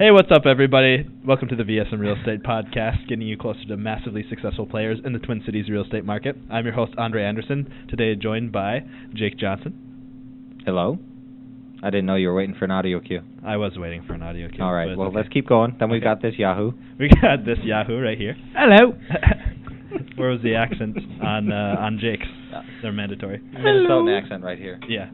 Hey, what's up, everybody? Welcome to the VSM Real Estate Podcast, getting you closer to massively successful players in the Twin Cities real estate market. I'm your host, Andre Anderson, today joined by Jake Johnson. Hello? I didn't know you were waiting for an audio cue. I was waiting for an audio cue. All right, well, okay. Let's keep going. Then we've got this Yahoo. We got this Yahoo right here. Hello. Where was the accent on Jake's? They're mandatory. Minnesotan accent right here. Yeah.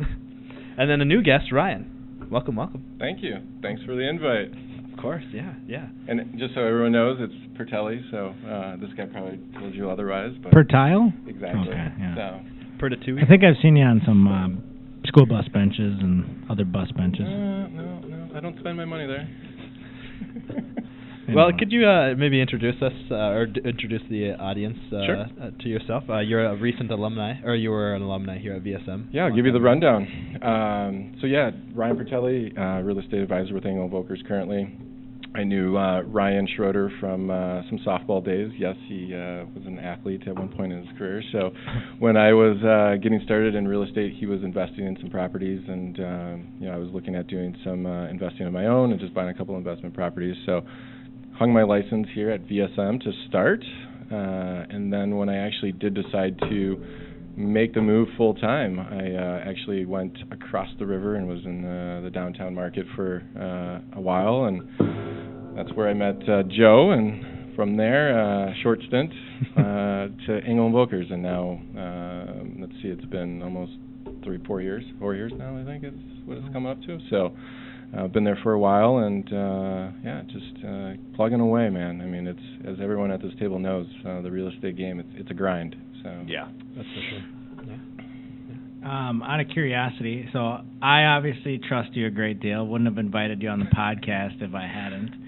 And then a new guest, Ryan. Welcome. Thank you. Thanks for the invite. Of course, yeah. And just so everyone knows, it's Pertile, so this guy probably told you otherwise. But Pertile? Exactly. Okay, yeah. So. Pertile? I think I've seen you on some school bus benches and other bus benches. No, I don't spend my money there. Well, could you maybe introduce us or introduce the audience Sure. To yourself? You're a recent alumni, or you were an alumni here at VSM. Yeah, I'll give you the rundown. Ryan Pertile, real estate advisor with Engel Völkers currently. I knew Ryan Schroeder from some softball days. Yes, he was an athlete at one point in his career. So when I was getting started in real estate, he was investing in some properties, and I was looking at doing some investing of my own and just buying a couple investment properties. So hung my license here at VSM to start, and then when I actually did decide to make the move full time, I actually went across the river and was in the downtown market for a while, and that's where I met Joe, and from there, short stint to Engel Völkers, and now, it's been almost 4 years now, I think is what it's come up to. So I've been there for a while, and just plugging away, man. I mean, it's, as everyone at this table knows, the real estate game, it's a grind. So yeah, that's for sure. Out of curiosity, so I obviously trust you a great deal. Wouldn't have invited you on the podcast if I hadn't.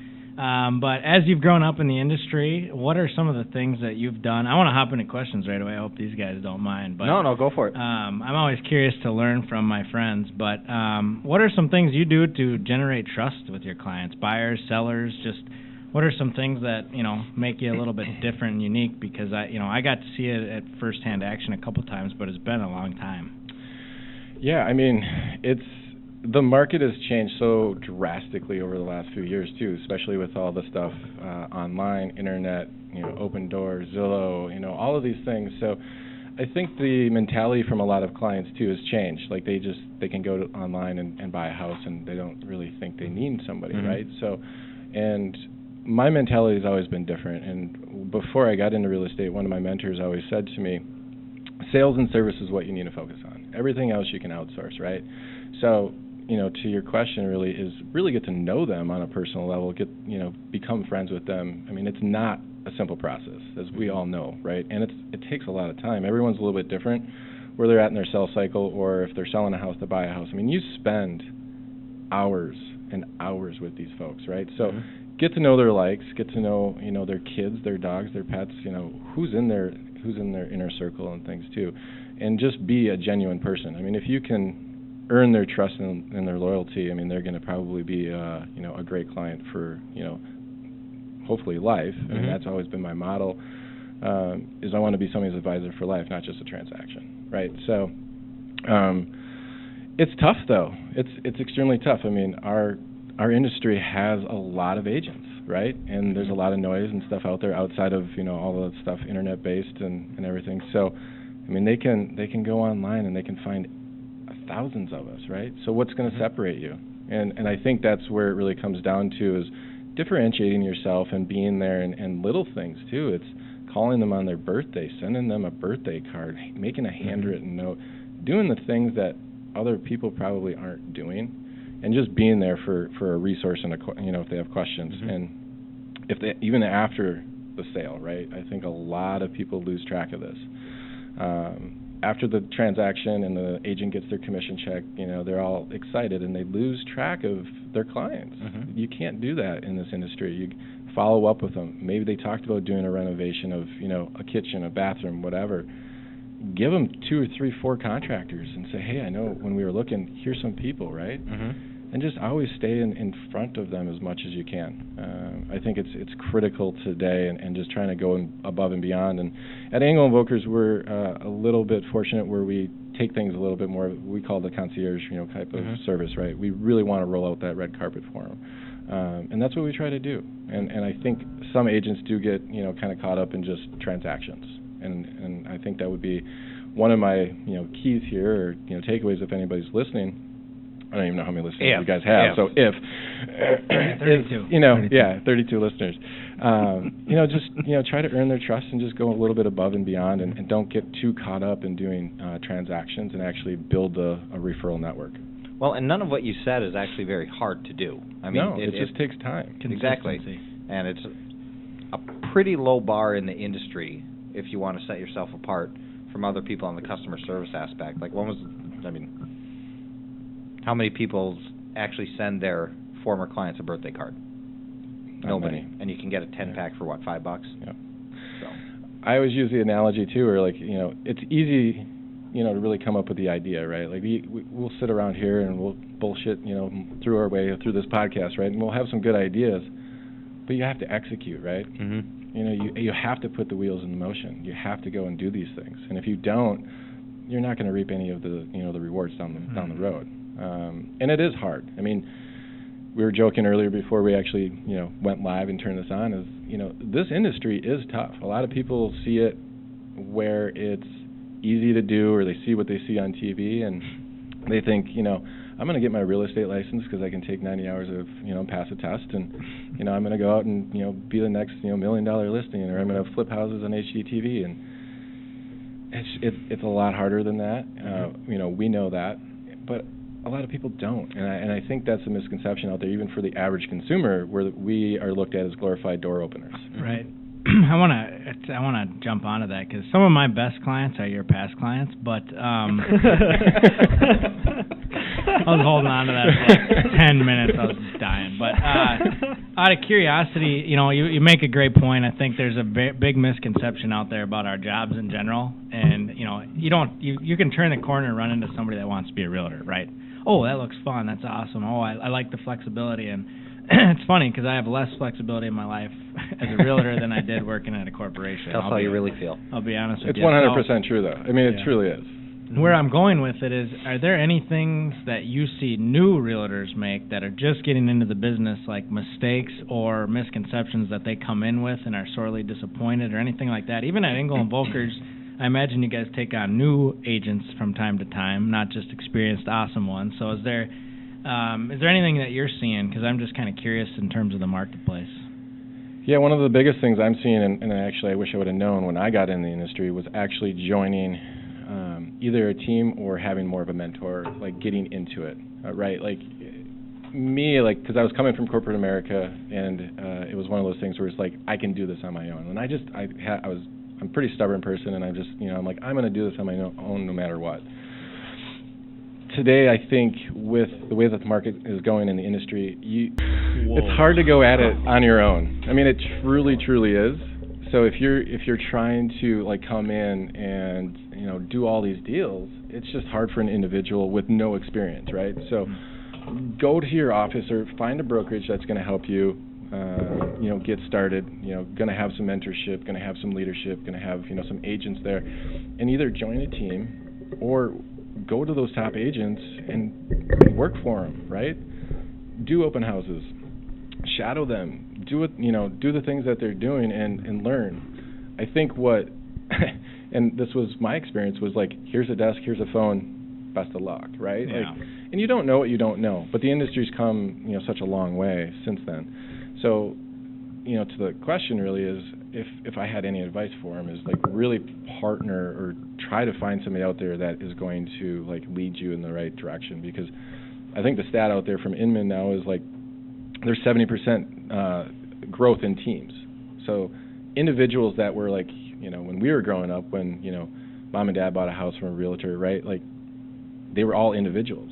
But as you've grown up in the industry, what are some of the things that you've done? I want to hop into questions right away. I hope these guys don't mind. But No, go for it. I'm always curious to learn from my friends. But what are some things you do to generate trust with your clients, buyers, sellers? Just what are some things that make you a little bit different and unique? Because I got to see it at firsthand action a couple times, but it's been a long time. Yeah, I mean, the market has changed so drastically over the last few years too, especially with all the stuff online, internet, Open Door, Zillow, all of these things. So I think the mentality from a lot of clients too has changed. Like they can go online and buy a house, and they don't really think they need somebody, right? So, and my mentality has always been different. And before I got into real estate, one of my mentors always said to me, sales and service is what you need to focus on. Everything else you can outsource, right? So, to your question really is really get to know them on a personal level, become friends with them. I mean, it's not a simple process, as we all know, right? And it takes a lot of time. Everyone's a little bit different where they're at in their sales cycle, or if they're selling a house to buy a house. I mean, you spend hours and hours with these folks, right? So get to know their likes, get to know, their kids, their dogs, their pets, who's in their inner circle and things too. And just be a genuine person. I mean, if you can earn their trust and their loyalty, I mean, they're going to probably be, a great client for, hopefully life. I mean, that's always been my model, is I want to be somebody's advisor for life, not just a transaction, right? So it's tough, though. It's extremely tough. I mean, our industry has a lot of agents, right? And there's a lot of noise and stuff out there outside of, all the stuff internet-based and everything. So, I mean, they can go online and they can find thousands of us, right? So what's going to separate you? And I think that's where it really comes down to is differentiating yourself and being there and little things too. It's calling them on their birthday, sending them a birthday card, making a handwritten note, doing the things that other people probably aren't doing, and just being there for a resource and if they have questions, and if they even after the sale, right? I think a lot of people lose track of this. After the transaction and the agent gets their commission check, they're all excited and they lose track of their clients. You can't do that in this industry. You follow up with them. Maybe they talked about doing a renovation of, a kitchen, a bathroom, whatever. Give them 2 or 3, 4 contractors and say, hey, I know when we were looking, here's some people, right? And just always stay in front of them as much as you can. I think it's critical today, and just trying to go above and beyond. And at Engel Völkers, we're a little bit fortunate where we take things a little bit more. We call the concierge, type of service, right? We really want to roll out that red carpet for them. And that's what we try to do. And I think some agents do get, kind of caught up in just transactions. And I think that would be one of my, keys here, or, takeaways if anybody's listening. I don't even know how many listeners you guys have. So if 32. 32 listeners. Just try to earn their trust and just go a little bit above and beyond, and don't get too caught up in doing transactions, and actually build a referral network. Well, and none of what you said is actually very hard to do. I mean, it just takes time. Exactly. And it's a pretty low bar in the industry if you want to set yourself apart from other people on the customer service aspect. Like, how many people actually send their former clients a birthday card? Nobody. And you can get a 10-pack for what, $5? Yeah. So I always use the analogy too, where it's easy, to really come up with the idea, right? Like we'll sit around here and we'll bullshit, through our way through this podcast, right? And we'll have some good ideas, but you have to execute, right? Mm-hmm. You have to put the wheels in motion. You have to go and do these things, and if you don't, you're not going to reap any of the the rewards down the road. And it is hard. I mean, we were joking earlier before we actually, went live and turned this on, is, this industry is tough. A lot of people see it where it's easy to do, or they see what they see on TV, and they think, I'm going to get my real estate license because I can take 90 hours of, pass a test, and, I'm going to go out and, be the next, $1 million listing, or I'm going to flip houses on HGTV, and it's a lot harder than that. We know that, but a lot of people don't, and I think that's a misconception out there, even for the average consumer, where we are looked at as glorified door openers. Right. I want to jump onto that, because some of my best clients are your past clients, but I was holding on to that for like 10 minutes. I was just dying. But out of curiosity, you make a great point. I think there's a big misconception out there about our jobs in general, and you can turn the corner and run into somebody that wants to be a realtor, right? Oh, that looks fun. That's awesome. Oh, I like the flexibility. And it's funny because I have less flexibility in my life as a realtor than I did working at a corporation. That's how you really feel. I'll be honest with you. It's 100% true, though. I mean, it truly is. Where I'm going with it is, are there any things that you see new realtors make that are just getting into the business, like mistakes or misconceptions that they come in with and are sorely disappointed, or anything like that? Even at Engel and Völkers, I imagine you guys take on new agents from time to time, not just experienced, awesome ones. So is there anything that you're seeing? Because I'm just kind of curious in terms of the marketplace. Yeah, one of the biggest things I'm seeing, and actually I wish I would have known when I got in the industry, was actually joining either a team or having more of a mentor, like getting into it, right? Like me, because I was coming from corporate America, and it was one of those things where it's like, I can do this on my own. And I'm a pretty stubborn person, and I'm like, I'm going to do this on my own no matter what. Today, I think with the way that the market is going in the industry, it's hard to go at it on your own. I mean, it truly, truly is. So if you're trying to come in and do all these deals, it's just hard for an individual with no experience, right? So go to your office or find a brokerage that's going to help you, get started. Going to have some mentorship, going to have some leadership, going to have some agents there, and either join a team or go to those top agents and work for them, right? Do open houses, shadow them, do the things that they're doing, and learn. I think and this was my experience, was like, here's a desk, here's a phone, best of luck, right? Yeah. And you don't know what you don't know, but the industry's come such a long way since then. So to the question really is, if I had any advice for him, is really partner or try to find somebody out there that is going to lead you in the right direction, because I think the stat out there from Inman now is there's 70% growth in teams. So individuals that were when we were growing up, when mom and dad bought a house from a realtor, right? They were all individuals.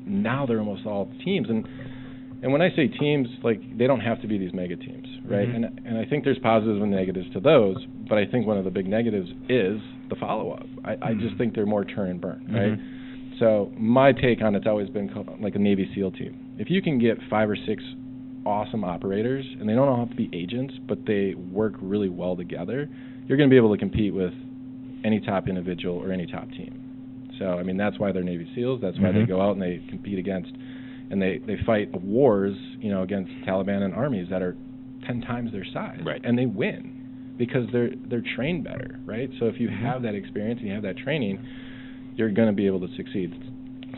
Now they're almost all teams, and when I say teams, they don't have to be these mega teams, right? Mm-hmm. And I think there's positives and negatives to those, but I think one of the big negatives is the follow-up. I just think they're more turn and burn, right? Mm-hmm. So my take on it's always been like a Navy SEAL team. If you can get 5 or 6 awesome operators, and they don't all have to be agents, but they work really well together, you're going to be able to compete with any top individual or any top team. So, I mean, that's why they're Navy SEALs. That's why they go out and they compete against, and they fight wars, against Taliban and armies that are 10 times their size, right, and they win because they're trained better, right? So if you have that experience and you have that training, you're going to be able to succeed.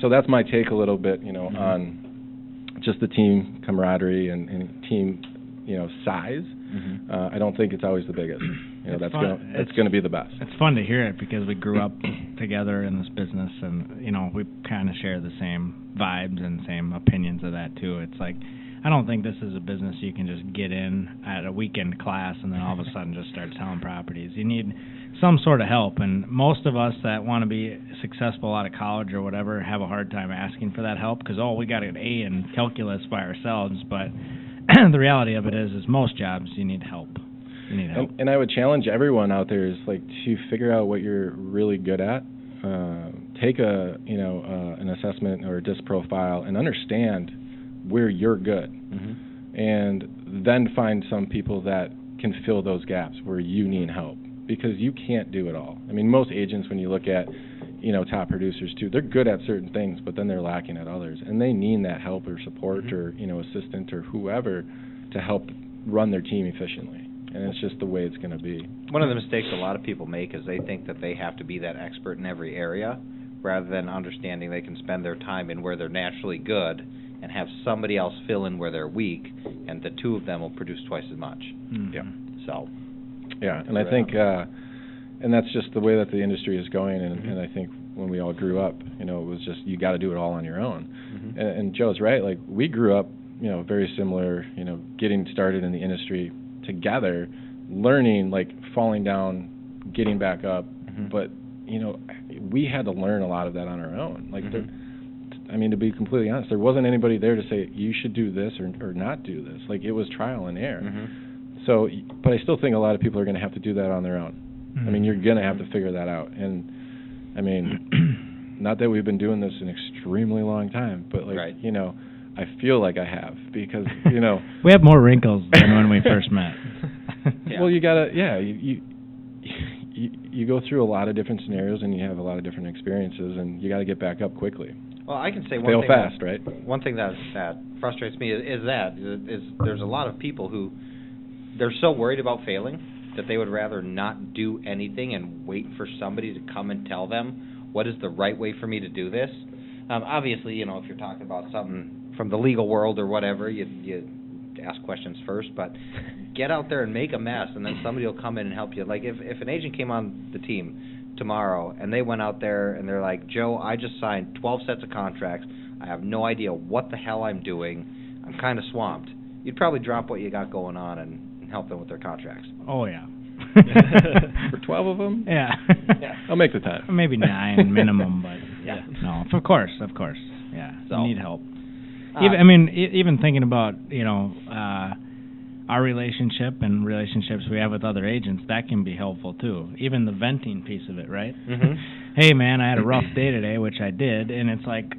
So that's my take a little bit, on just the team camaraderie and team, size. I don't think it's always the biggest. That's going to be the best. It's fun to hear it because we grew up together in this business, and we kind of share the same vibes and same opinions of that too. It's like, I don't think this is a business you can just get in at a weekend class and then all of a sudden just start selling properties. You need some sort of help, and most of us that want to be successful out of college or whatever have a hard time asking for that help because, we got an A in calculus by ourselves, but the reality of it is most jobs you need help. You need help. And I would challenge everyone out there is like to figure out what you're really good at. Take an assessment or a DISC profile and understand where you're good, and then find some people that can fill those gaps where you need help, because you can't do it all. I mean, most agents, when you look at top producers too, they're good at certain things, but then they're lacking at others, and they need that help or support or assistant or whoever to help run their team efficiently. And it's just the way it's going to be. One of the mistakes a lot of people make is they think that they have to be that expert in every area, rather than understanding they can spend their time in where they're naturally good and have somebody else fill in where they're weak, and the two of them will produce twice as much. Yeah. So. Yeah, and I think, and that's just the way that the industry is going, and I think when we all grew up, it was just, you got to do it all on your own. And Joe's right, like, we grew up, very similar, getting started in the industry together, learning, like, falling down, getting back up, but, we had to learn a lot of that on our own. Like, to be completely honest, there wasn't anybody there to say, you should do this or not do this. Like, it was trial and error. So, but I still think a lot of people are going to have to do that on their own. I mean, you're going to have to figure that out. And, I mean, not that we've been doing this an extremely long time, but, like, I feel like I have, because, we have more wrinkles than when we first met. Well, you got to, you go through a lot of different scenarios, and you have a lot of different experiences, and you got to get back up quickly. Well, I can say one thing. Fail fast, right? One thing that frustrates me is there's a lot of people who, they're so worried about failing that they would rather not do anything and wait for somebody to come and tell them what is the right way for me to do this. Obviously, if you're talking about something from the legal world or whatever, you ask questions first, but get out there and make a mess, and then somebody will come in and help you. Like, if an agent came on the team tomorrow and they went out there and they're like, Joe, I just signed 12 sets of contracts, I have no idea what the hell I'm doing, I'm kind of swamped, you'd probably drop what you got going on and help them with their contracts. Oh, yeah. For 12 of them? Yeah. I'll make the time. Maybe 9 minimum, but no, of course. Yeah, so, you need help. Even thinking about, our relationship and relationships we have with other agents, that can be helpful too. Even the venting piece of it, right? Hey, man, I had a rough day today, which I did, and it's like,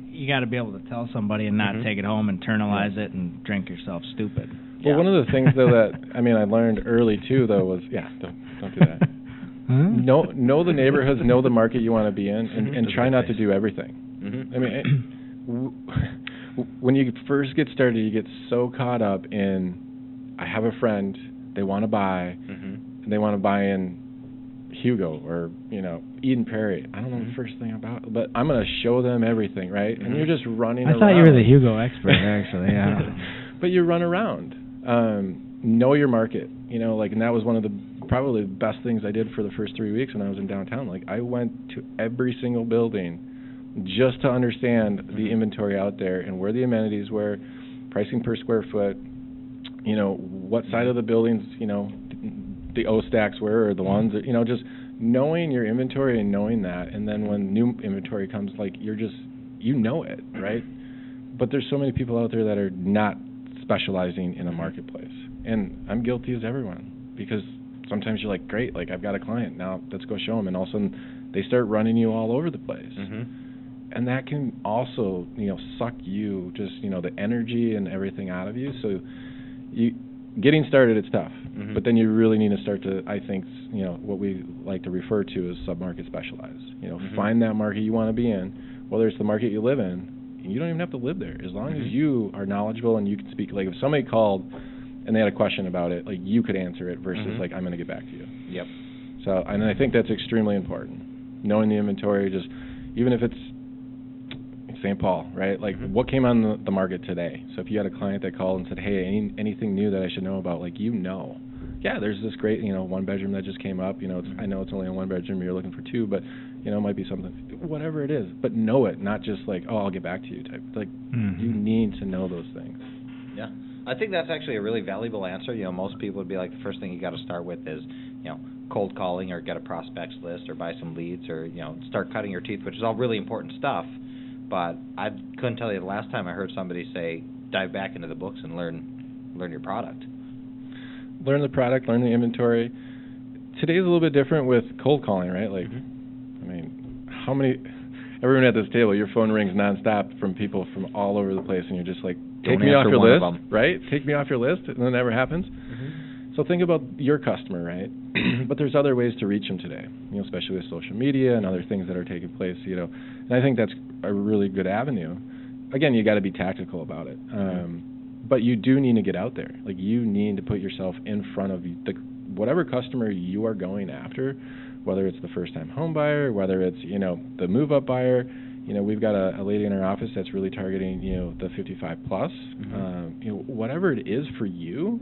you got to be able to tell somebody and not take it home, internalize it, and drink yourself stupid. Well, one of the things, though, that, I learned early, too, though, was, don't do that. Know the neighborhoods, know the market you want to be in, and try not to do everything. I mean, when you first get started, you get so caught up in, I have a friend, they want to buy, and they want to buy in Hugo or, Eden Prairie. I don't know the first thing about it, but I'm going to show them everything, right? And you're just running around. I thought you were the Hugo expert, actually, yeah. But you run around. Know your market, and that was one of probably the best things I did for the first 3 weeks when I was in downtown. Like, I went to every single building just to understand the inventory out there and where the amenities were, pricing per square foot, what side of the buildings, the O stacks were, or the ones that, just knowing your inventory and knowing that. And then when new inventory comes, like, you're just, it, right? But there's so many people out there that are not specializing in a marketplace, and I'm guilty as everyone, because sometimes you're like, great, like, I've got a client, now let's go show them, and all of a sudden they start running you all over the place, and that can also suck you just the energy and everything out of you. So getting started, it's tough, but then you really need to start to, I think, what we like to refer to as sub-market specialize. Find that market you want to be in, whether it's the market you live in, You don't even have to live there. As long as you are knowledgeable and you can speak. Like if somebody called and they had a question about it, like you could answer it versus like I'm going to get back to you. Yep. So, and I think that's extremely important. Knowing the inventory, just even if it's St. Paul, right? Like what came on the market today. So if you had a client that called and said, hey, anything new that I should know about, like yeah, there's this great, one bedroom that just came up. I know it's only a one bedroom. You're looking for two, but it might be something, whatever it is. But know it, not just like, oh, I'll get back to you type. Like you need to know those things. Yeah, I think that's actually a really valuable answer. Most people would be like, the first thing you got to start with is, cold calling or get a prospects list or buy some leads or start cutting your teeth, which is all really important stuff. But I couldn't tell you the last time I heard somebody say, dive back into the books and learn your product. Learn the product, learn the inventory. Today's a little bit different with cold calling, right? Like, I mean, everyone at this table, your phone rings nonstop from people from all over the place, and you're just like, take me off your list, right? Take me off your list, and it never happens. So think about your customer, right? But there's other ways to reach them today, especially with social media and other things that are taking place, And I think that's a really good avenue. Again, you got to be tactical about it. But you do need to get out there. Like you need to put yourself in front of whatever customer you are going after, whether it's the first-time home buyer, whether it's the move-up buyer. We've got a lady in our office that's really targeting the 55 plus. Whatever it is for you,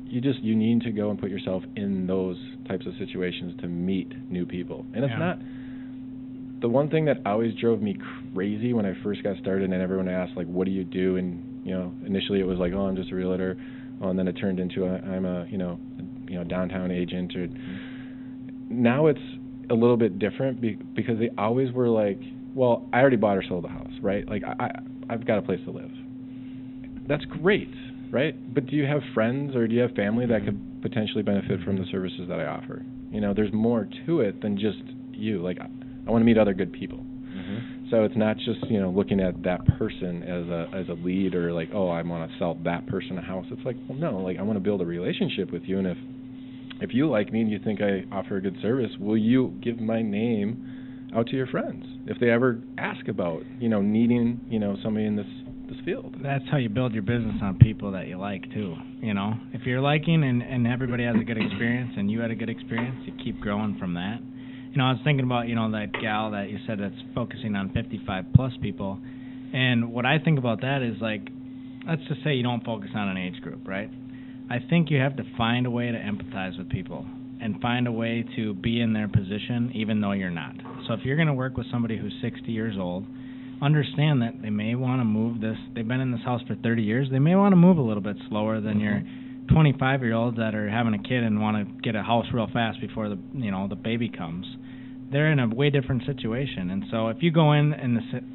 you need to go and put yourself in those types of situations to meet new people. And it's not the one thing that always drove me crazy when I first got started, and everyone asked like, what do you do? And initially it was like, oh, I'm just a realtor. Oh, and then it turned into I'm a downtown agent. Or now it's a little bit different because they always were like, well, I already bought or sold the house, right? Like I've got a place to live. That's great, right? But do you have friends or do you have family that could potentially benefit from the services that I offer? There's more to it than just you. Like I want to meet other good people. So it's not just looking at that person as a lead or like, oh, I want to sell that person a house. It's like, well, no, like I want to build a relationship with you, and if you like me and you think I offer a good service, will you give my name out to your friends if they ever ask about needing somebody in this field? That's how you build your business, on people that you like too. If you're liking and everybody has a good experience and you had a good experience, you keep growing from that. I was thinking about, that gal that you said that's focusing on 55 plus people. And what I think about that is like, let's just say you don't focus on an age group, right? I think you have to find a way to empathize with people and find a way to be in their position even though you're not. So if you're going to work with somebody who's 60 years old, understand that they may want to move this. They've been in this house for 30 years. They may want to move a little bit slower than your 25-year-olds that are having a kid and want to get a house real fast before the baby comes. They're in a way different situation. And so if you go in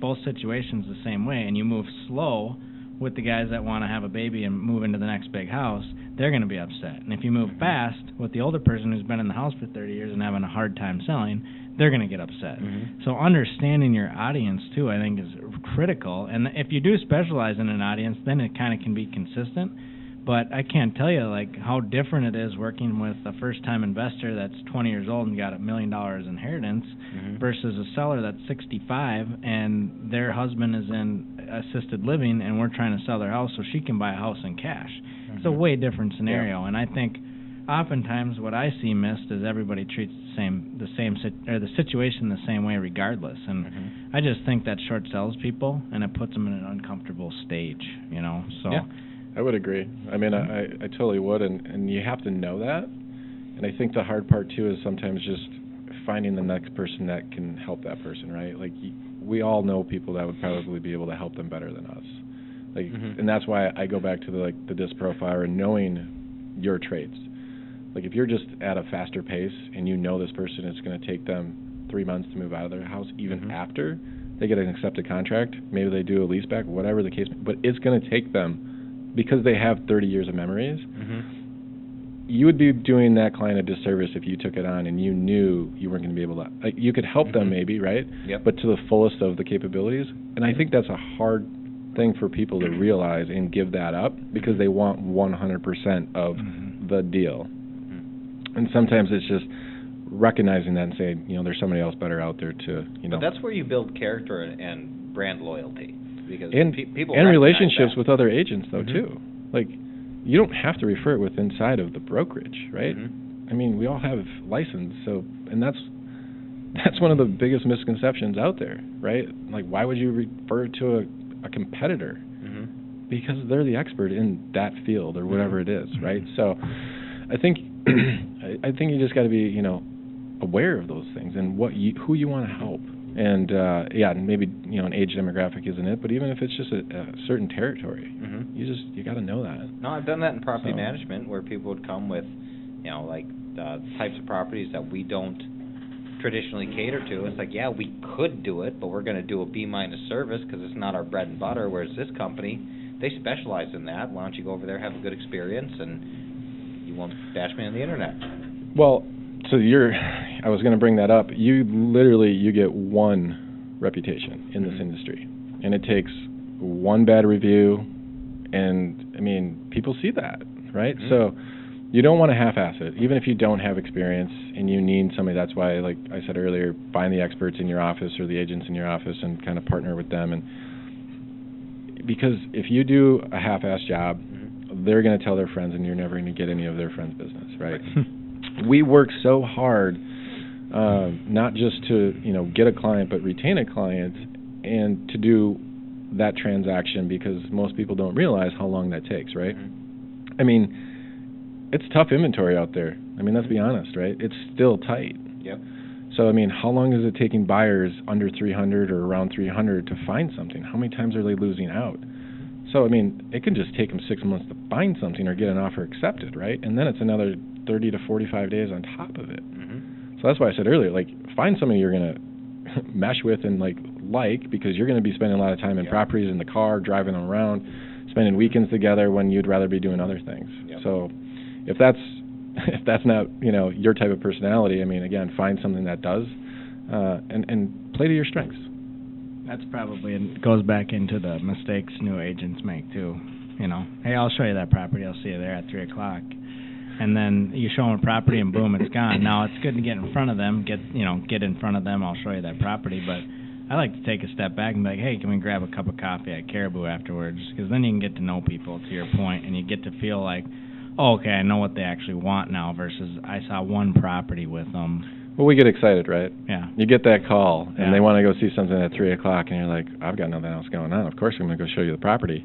both situations the same way and you move slow with the guys that want to have a baby and move into the next big house, they're going to be upset. And if you move fast with the older person who's been in the house for 30 years and having a hard time selling, they're going to get upset. So understanding your audience, too, I think is critical. And if you do specialize in an audience, then it kind of can be consistent. But I can't tell you like how different it is working with a first-time investor that's 20 years old and got $1 million inheritance versus a seller that's 65 and their husband is in assisted living and we're trying to sell their house so she can buy a house in cash. It's a way different scenario, and I think oftentimes what I see missed is everybody treats the situation the same way regardless, and I just think that short sells people and it puts them in an uncomfortable stage, So. Yeah. I would agree. I mean, I totally would, and you have to know that. And I think the hard part, too, is sometimes just finding the next person that can help that person, right? Like, we all know people that would probably be able to help them better than us. Like, and that's why I go back to the disc profiler and knowing your traits. Like, if you're just at a faster pace and you know this person is going to take them 3 months to move out of their house, even after they get an accepted contract, maybe they do a leaseback, whatever the case, but it's going to take them, because they have 30 years of memories, you would be doing that client a disservice if you took it on and you knew you weren't going to be able to. Like, you could help them maybe, right? But to the fullest of the capabilities. And I think that's a hard thing for people to realize and give that up because they want 100% of the deal. And sometimes it's just recognizing that and saying, there's somebody else better out there to, But that's where you build character and brand loyalty. because and people and recognize relationships that. with other agents though too. Like, you don't have to refer it with inside of the brokerage, right? I mean, we all have license, so, and that's one of the biggest misconceptions out there, right? Like, why would you refer to a competitor? Because they're the expert in that field or whatever it is, right? So I think you just got to be, aware of those things and who you want to help. And maybe an age demographic isn't it, but even if it's just a certain territory, you got to know that. No, I've done that in property management where people would come with, like types of properties that we don't traditionally cater to. It's like, yeah, we could do it, but we're going to do a B- service because it's not our bread and butter. Whereas this company, they specialize in that. Why don't you go over there, have a good experience, and you won't bash me on the internet. Well, so I was going to bring that up. You get one reputation in this industry, and it takes one bad review, and I mean, people see that, right? So you don't want to half-ass it, even if you don't have experience and you need somebody. That's why, like I said earlier, find the experts in your office or the agents in your office and kind of partner with them. And because if you do a half-ass job, they're going to tell their friends, and you're never going to get any of their friends' business, right? We work so hard, not just to get a client, but retain a client, and to do that transaction, because most people don't realize how long that takes, right? I mean, it's tough inventory out there. I mean, let's be honest, right? It's still tight. Yep. So, I mean, how long is it taking buyers under 300 or around 300 to find something? How many times are they losing out? So, I mean, it can just take them 6 months to find something or get an offer accepted, right? And then it's another 30 to 45 days on top of it. So that's why I said earlier, like, find somebody you're going to mesh with and like because you're going to be spending a lot of time in properties, in the car, driving them around, spending weekends together when you'd rather be doing other things. So if that's not your type of personality, I mean, again, find something that does, and play to your strengths. That's probably, it goes back into the mistakes new agents make too. Hey, I'll show you that property. I'll see you there at 3 o'clock. And then you show them a property and boom, it's gone. Now it's good to get in front of them. Get in front of them. I'll show you that property. But I like to take a step back and be like, hey, can we grab a cup of coffee at Caribou afterwards? Because then you can get to know people, to your point, and you get to feel like, oh, okay, I know what they actually want now versus I saw one property with them. Well, we get excited, right? Yeah. You get that call, and they want to go see something at 3 o'clock, and you're like, I've got nothing else going on. Of course I'm going to go show you the property.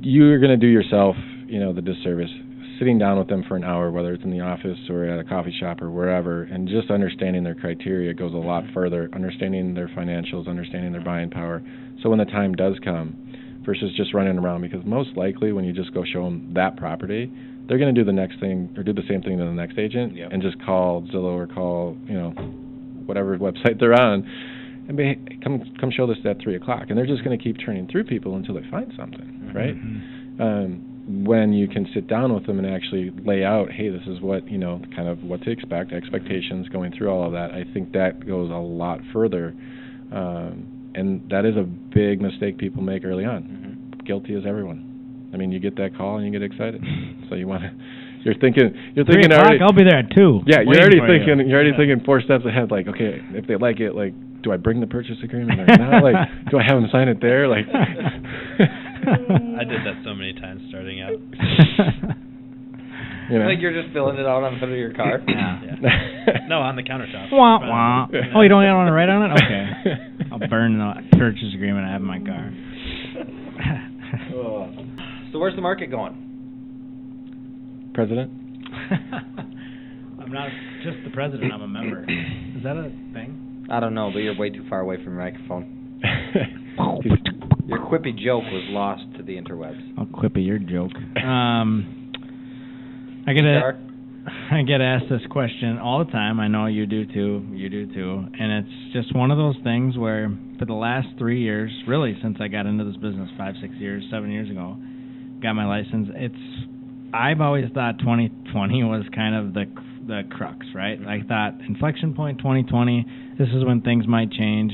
You're going to do yourself, the disservice, sitting down with them for an hour, whether it's in the office or at a coffee shop or wherever, and just understanding their criteria goes a lot further, understanding their financials, understanding their buying power. So when the time does come, versus just running around, because most likely when you just go show them that property, they're going to do the next thing or do the same thing to the next agent and just call Zillow or call, whatever website they're on and come show this at 3 o'clock. And they're just going to keep turning through people until they find something, right? When you can sit down with them and actually lay out, hey, this is what, kind of what to expect, expectations, going through all of that, I think that goes a lot further. And that is a big mistake people make early on. Guilty as everyone. I mean, you get that call and you get excited. So you're thinking 3 o'clock, already. I'll be there at 2. Yeah, you're already thinking 4 steps ahead. Like, okay, if they like it, like, do I bring the purchase agreement or not? Like, do I have them sign it there? Like, I did that so many times starting out. Like you're just filling it out on the hood of your car. No, on the countertop. Wah, wah. Oh, you don't want to write on it? Okay. I'll burn the purchase agreement I have in my car. So where's the market going? President? I'm not just the president, I'm a member. Is that a thing? I don't know, but you're way too far away from your microphone. Your quippy joke was lost to the interwebs. I'll quippy your joke. I get asked this question all the time. I know you do too. And it's just one of those things where for the last 3 years, really since I got into this business 5, 6 years, 7 years ago, got my license, I've always thought 2020 was kind of the crux, right? I thought inflection point 2020, this is when things might change.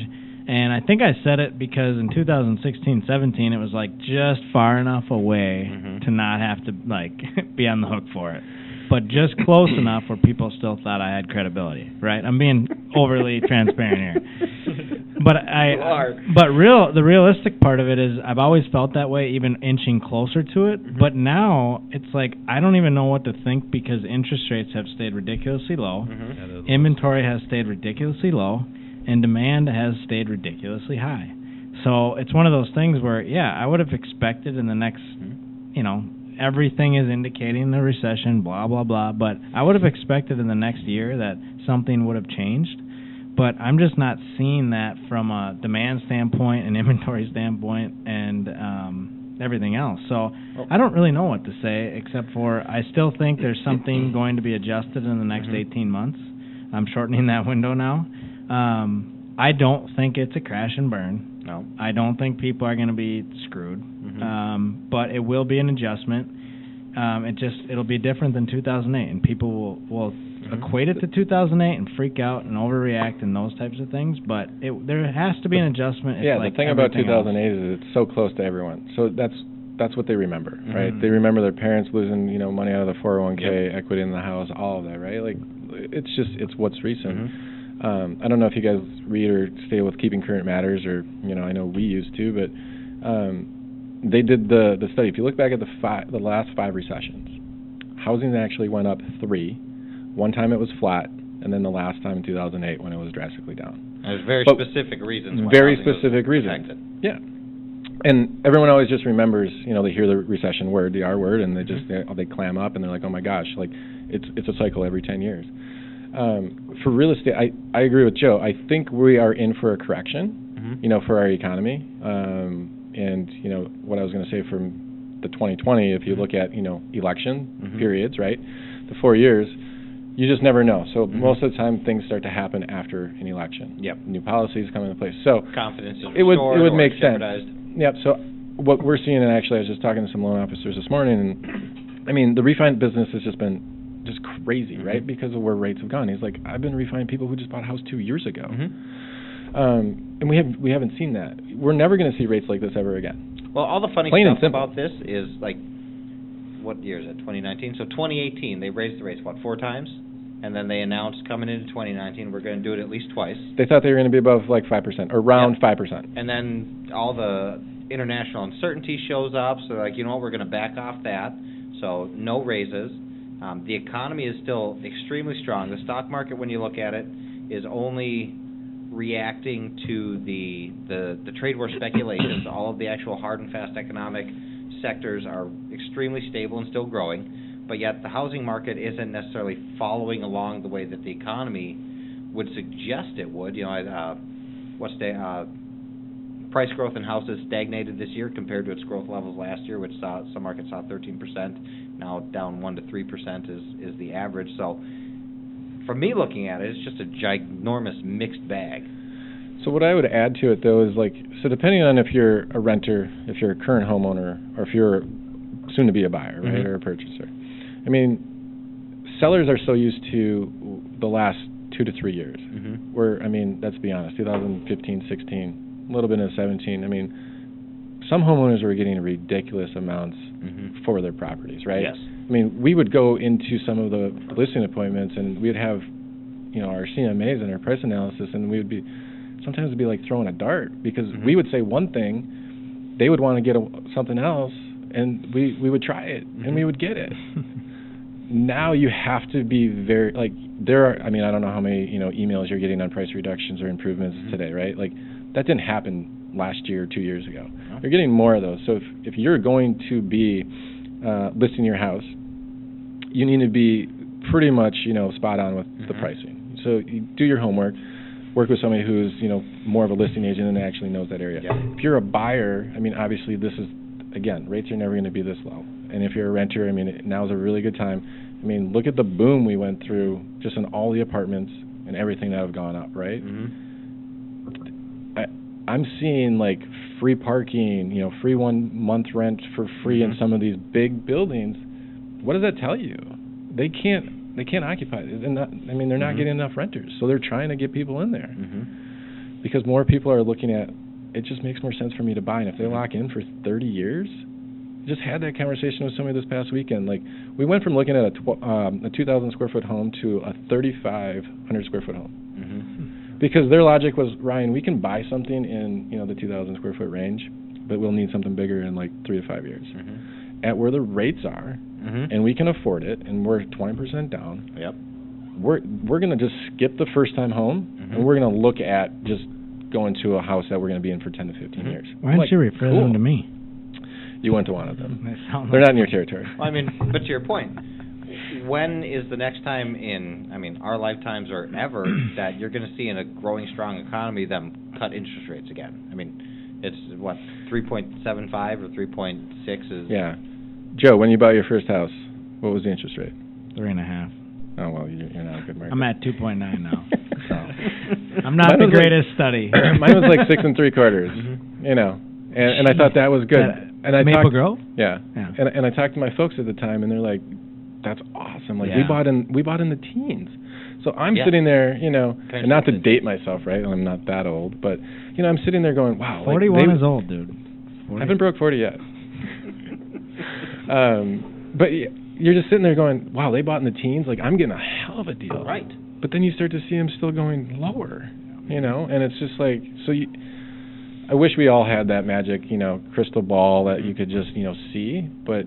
And I think I said it because in 2016-17 it was like just far enough away to not have to like be on the hook for it, but just close enough where people still thought I had credibility, right? I'm being overly transparent here. the realistic part of it is I've always felt that way, even inching closer to it. Mm-hmm. But now it's like I don't even know what to think because interest rates have stayed ridiculously low, Mm-hmm. inventory has stayed ridiculously low, and demand has stayed ridiculously high. So it's one of those things where, yeah, I would have expected in the next, everything is indicating the recession, blah, blah, blah. But I would have expected in the next year that something would have changed. But I'm just not seeing that from a demand standpoint, an inventory standpoint, and everything else. So I don't really know what to say except for I still think there's something going to be adjusted in the next 18 months. I'm shortening that window now. I don't think it's a crash and burn. No. I don't think people are going to be screwed. But it will be an adjustment. It'll be different than 2008, and people will equate it to 2008 and freak out and overreact and those types of things. But there has to be an adjustment. It's the thing about 2008 is it's so close to everyone. So that's what they remember, right? They remember their parents losing, money out of the 401k, equity in the house, all of that, right? Like it's what's recent. I don't know if you guys read or stay with Keeping Current Matters, or I know we used to, but they did the study. If you look back at the last 5 recessions, housing actually went up 3. One time it was flat, and then the last time in 2008 when it was drastically down. There's very specific reasons. Very specific reasons. Yeah. And everyone always just remembers, they hear the recession word, the R word, and they just they clam up and they're like, oh my gosh, like it's a cycle every 10 years. For real estate, I agree with Joe. I think we are in for a correction, for our economy. And what I was going to say from the 2020, if you look at election periods, right, the 4 years, you just never know. So most of the time, things start to happen after an election. Yep. New policies come into place. So confidence is it would make sense. Jeopardized. Yep. So what we're seeing, and actually, I was just talking to some loan officers this morning, and I mean, the refinance business has just been just crazy, right? Because of where rates have gone. He's like, I've been refining people who just bought a house 2 years ago, and we haven't seen that. We're never going to see rates like this ever again. Well, all the funny stuff about this is like, what year is it? 2019. So 2018, they raised the rates 4 times, and then they announced coming into 2019 we're going to do it at least twice. They thought they were going to be above like 5% or around 5%. And then all the international uncertainty shows up. So like, we're going to back off that. So no raises. The economy is still extremely strong. The stock market, when you look at it, is only reacting to the trade war speculations. All of the actual hard and fast economic sectors are extremely stable and still growing, but yet the housing market isn't necessarily following along the way that the economy would suggest it would. Price growth in houses stagnated this year compared to its growth levels last year, which some markets saw 13%. Now down 1 to 3% is the average. So, for me looking at it, it's just a ginormous mixed bag. So what I would add to it, though, is so depending on if you're a renter, if you're a current homeowner, or if you're soon to be a buyer, right, or a purchaser. I mean, sellers are so used to the last 2 to 3 years. Where, I mean, let's be honest, 2015, 16, a little bit of 17. I mean, some homeowners were getting ridiculous amounts for their properties, right? Yes. I mean, we would go into some of the listing appointments, and we'd have, our CMAs and our price analysis, and we would be, sometimes it'd be like throwing a dart, because we would say one thing, they would want to get something else, and we would try it, and we would get it. Now you have to be very, I don't know how many, emails you're getting on price reductions or improvements today, right? Like, that didn't happen last year or 2 years ago. You're getting more of those. So if you're going to be listing your house, you need to be pretty much, spot on with the pricing. So you do your homework, work with somebody who's, more of a listing agent and actually knows that area. Yeah. If you're a buyer, I mean, obviously this is, again, rates are never going to be this low. And if you're a renter, I mean, now's a really good time. I mean, look at the boom we went through just in all the apartments and everything that have gone up, right? I'm seeing free parking, free 1 month rent for free in some of these big buildings. What does that tell you? They can't occupy it. They're not getting enough renters, so they're trying to get people in there because more people are looking at. It just makes more sense for me to buy, and if they lock in for 30 years, just had that conversation with somebody this past weekend. We went from looking at a 2,000 square foot home to a 3,500 square foot home. Because their logic was, Ryan, we can buy something in, the 2,000 square foot range, but we'll need something bigger in like 3 to 5 years. Mm-hmm. At where the rates are, and we can afford it, and we're 20% down. Yep. We're going to just skip the first time home, and we're going to look at just going to a house that we're going to be in for 10 to 15 years. Why didn't you refer them to me? You went to one of them. They're not in your territory. Well, I mean, but to your point, when is the next time in, our lifetimes or ever that you're going to see in a growing, strong economy them cut interest rates again? It's, 3.75 or 3.6 is... Yeah. Joe, when you bought your first house, what was the interest rate? 3.5. Oh, well, you're not a good market. I'm at 2.9 now. So I'm not the greatest study. Mine was like 6 3/4, and I thought that was good. And I Maple Grove? Yeah. And I talked to my folks at the time, and they're like, that's awesome. Like, we bought in the teens. So I'm sitting there, and not to date myself, right? I'm not that old, but, I'm sitting there going, wow. 41 is old, dude. 40. I haven't broke 40 yet. But you're just sitting there going, wow, they bought in the teens. Like, I'm getting a hell of a deal. Right. But then you start to see them still going lower, and it's just like, I wish we all had that magic, crystal ball that you could just, see. But,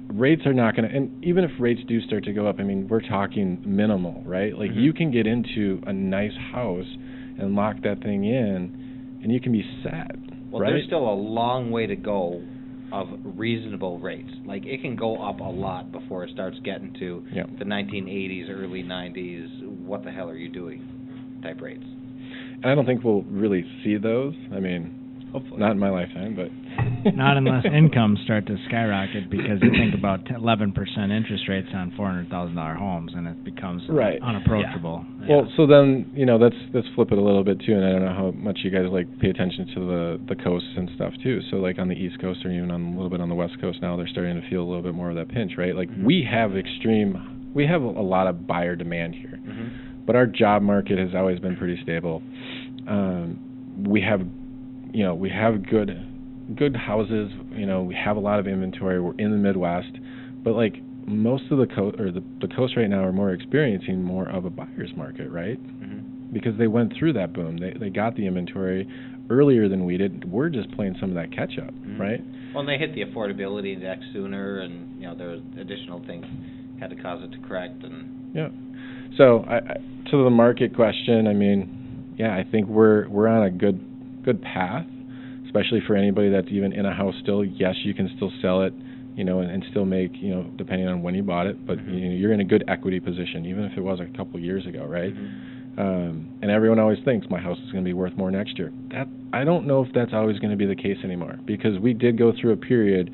rates are not going to, and even if rates do start to go up, we're talking minimal, right? Like, you can get into a nice house and lock that thing in, and you can be set. Well, right? There's still a long way to go of reasonable rates. Like, it can go up a lot before it starts getting to the 1980s, early 90s, what the hell are you doing type rates. And I don't think we'll really see those. Hopefully. Not in my lifetime, but... Not unless incomes start to skyrocket, because you think about 11% interest rates on $400,000 homes, and it becomes unapproachable. Yeah. Well, so then, let's flip it a little bit, too, and I don't know how much you guys, pay attention to the coasts and stuff, too. So, on the East Coast or even a little bit on the West Coast now, they're starting to feel a little bit more of that pinch, right? We have a lot of buyer demand here, but our job market has always been pretty stable. We have good houses. We have a lot of inventory. We're in the Midwest, but most of the coast right now are more experiencing more of a buyer's market, right? Because they went through that boom. They got the inventory earlier than we did. We're just playing some of that catch up, right? Well, and they hit the affordability index sooner, and there was additional things had to cause it to correct. And so to the market question, I think we're on a good path, especially for anybody that's even in a house still. Yes, you can still sell it, and still make, depending on when you bought it, but you're in a good equity position, even if it was a couple years ago, right? And everyone always thinks my house is going to be worth more next year. I don't know if that's always going to be the case anymore, because we did go through a period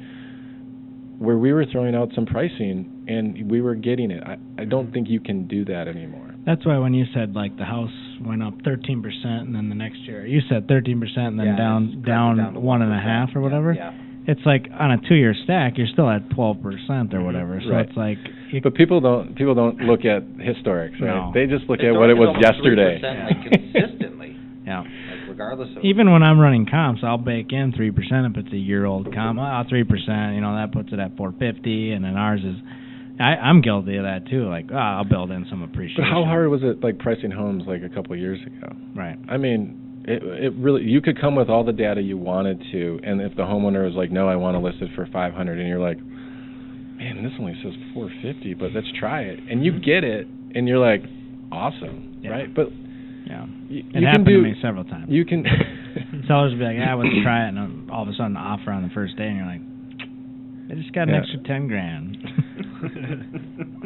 where we were throwing out some pricing and we were getting it. I don't think you can do that anymore. That's why when you said the house went up 13% and then the next year you said 13% and then down 1.5 or whatever. Yeah. It's on a 2-year stack you're still at 12% or whatever. So right. It's but people don't look at historics, right? No. They just look at what it was yesterday. 3%, consistently. Yeah. Regardless of even when I'm running comps, I'll bake in 3% if it's a year-old comp. 3%, that puts it at 450, and then ours is. I'm guilty of that too. I'll build in some appreciation. But how hard was it, pricing homes a couple of years ago? Right. It really, you could come with all the data you wanted to, and if the homeowner was no, I want to list it for 500, and you're like, man, this only says 450, but let's try it, and you get it, and you're like, awesome, right? But yeah, it happened to me several times. You can sellers will be like, let's try it, and then all of a sudden offer on the first day, and you're like, I just got an extra $10,000.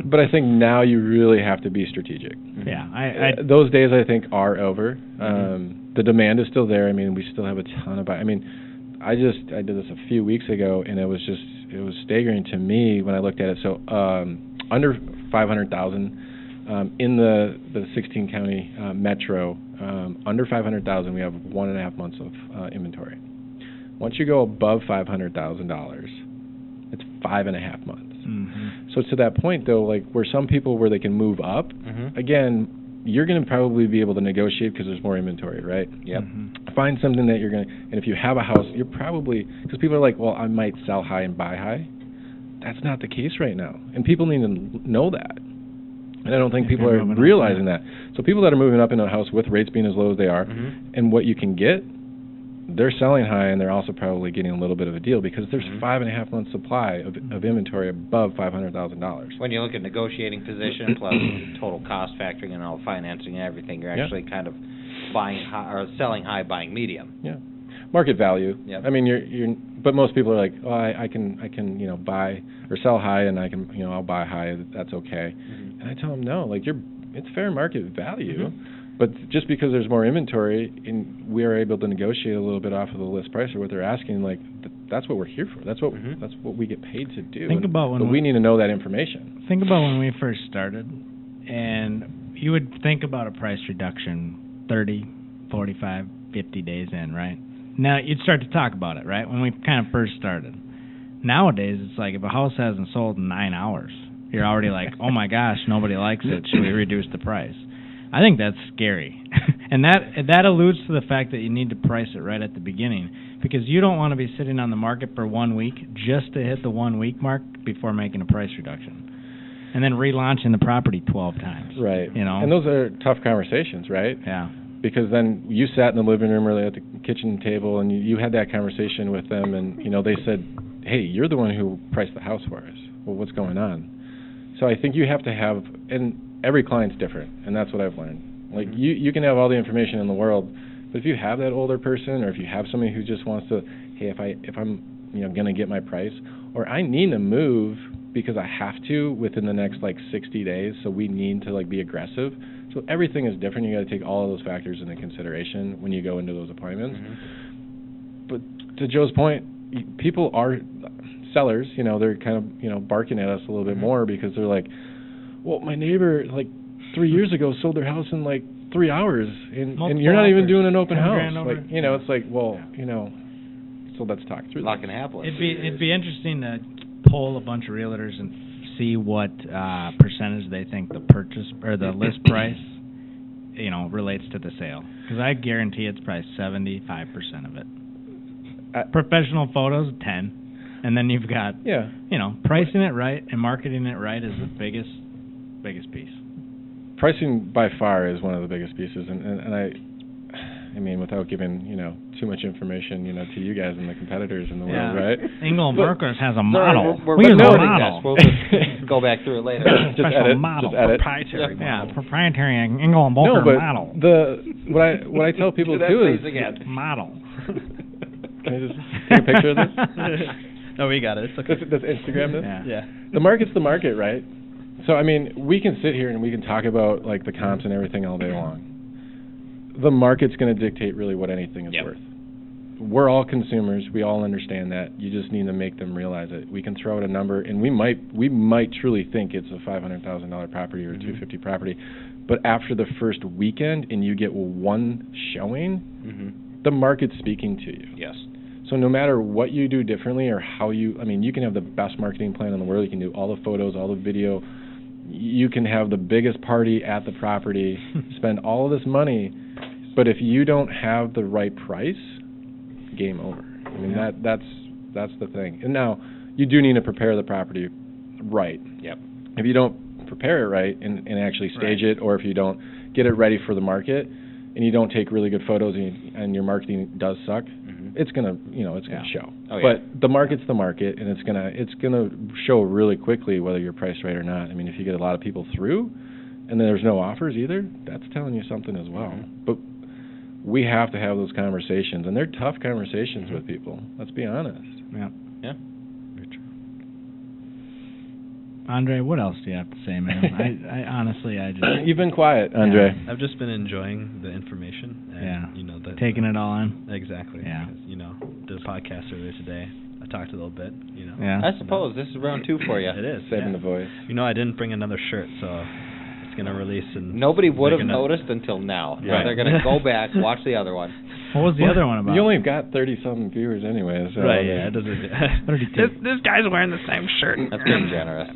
But I think now you really have to be strategic. Yeah, those days I think are over. The demand is still there. We still have a ton of. I did this a few weeks ago, and it was staggering to me when I looked at it. So under 500,000 in the 16 county metro, under 500,000 we have 1.5 months of inventory. Once you go above $500,000, it's 5.5 months. So to that point, though, where some people where they can move up, again, you're going to probably be able to negotiate because there's more inventory, right? Yep. Find something that you're going to, and if you have a house, you're probably, because people are like, well, I might sell high and buy high. That's not the case right now, and people need to know that. And I don't think people are realizing that. So people that are moving up into a house with rates being as low as they are, and what you can get, they're selling high, and they're also probably getting a little bit of a deal because there's 5.5 months supply of inventory above $500,000. When you look at negotiating position plus total cost factoring and all financing and everything, you're actually kind of buying high, or selling high, buying medium. Yeah, market value. Yep. I mean, but most people are like, oh, I can buy or sell high, and I can I'll buy high. That's okay. And I tell them no, like it's fair market value. But just because there's more inventory, and we are able to negotiate a little bit off of the list price or what they're asking, like that's what we're here for. That's what we get paid to do. But we need to know that information. Think about when we first started, and you would think about a price reduction 30, 45, 50 days in, right? Now you'd start to talk about it, right? When we kind of first started. Nowadays, it's like if a house hasn't sold in 9 hours, you're already like, oh my gosh, nobody likes it. Should we reduce the price? I think that's scary. And that alludes to the fact that you need to price it right at the beginning, because you don't want to be sitting on the market for 1 week just to hit the 1 week mark before making a price reduction, and then relaunching the property 12 times. Right. And those are tough conversations, right? Yeah. Because then you sat in the living room or at the kitchen table, and you had that conversation with them, and they said, hey, you're the one who priced the house for us. Well, what's going on? So I think you have to have, and every client's different, and that's what I've learned. Like, you can have all the information in the world, but if you have that older person, or if you have somebody who just wants to, hey, if I'm going to get my price, or I need to move because I have to within the next 60 days, so we need to be aggressive. So everything is different. You got to take all of those factors into consideration when you go into those appointments. But to Joe's point, people are sellers. They're kind of barking at us a little bit more because they're like, well, my neighbor 3 years ago sold their house in 3 hours, and you're not even doing an open house. It's like, well, so let's talk through that. Locking Hapless. It'd be interesting to poll a bunch of realtors and see what percentage they think the purchase or the list price, relates to the sale. Because I guarantee it's probably 75% of it. Professional photos, 10. And then you've got, pricing it right and marketing it right is the biggest piece. Pricing by far is one of the biggest pieces, and I mean, without giving too much information to you guys and the competitors in the world, right? Engel Völkers has a model. We're use a model. We'll just go back through it later. just edit. Proprietary model. Proprietary Engel Völkers model. What I tell people too is model. Can I just take a picture of this? No, we got it. It's okay. Does Instagram this? Yeah. The market's the market, right? So, I mean, we can sit here and we can talk about the comps and everything all day long. The market's going to dictate really what anything is worth. We're all consumers. We all understand that. You just need to make them realize it. We can throw out a number, and we might truly think it's a $500,000 property or a $250,000 property, but after the first weekend and you get one showing, the market's speaking to you. Yes. So no matter what you do differently or how you can have the best marketing plan in the world. You can do all the photos, all the video. You can have the biggest party at the property, spend all of this money, but if you don't have the right price, game over. I mean, that's the thing. And now, you do need to prepare the property right. Yep. If you don't prepare it right and actually stage it, or if you don't get it ready for the market, and you don't take really good photos and your marketing does suck, it's gonna show. Oh, but the market's the market, and it's gonna show really quickly whether you're priced right or not. I mean, if you get a lot of people through, and there's no offers either, that's telling you something as well. But we have to have those conversations, and they're tough conversations with people. Let's be honest. Yeah. Yeah. Very true. Andre, what else do you have to say, man? I honestly, You've been quiet, Andre. Yeah, I've just been enjoying the information. And, taking it all in. Exactly. Yeah. Because, did a podcast earlier today. I talked a little bit. Yeah. I suppose this is round 2 for you. It is. Saving the voice. I didn't bring another shirt, so it's going to release. And nobody would have noticed until now. Yeah. They're going to go back, watch the other one. What was the other one about? You only got 30-something viewers anyway. So right, yeah. It doesn't, this guy's wearing the same shirt. That's being generous.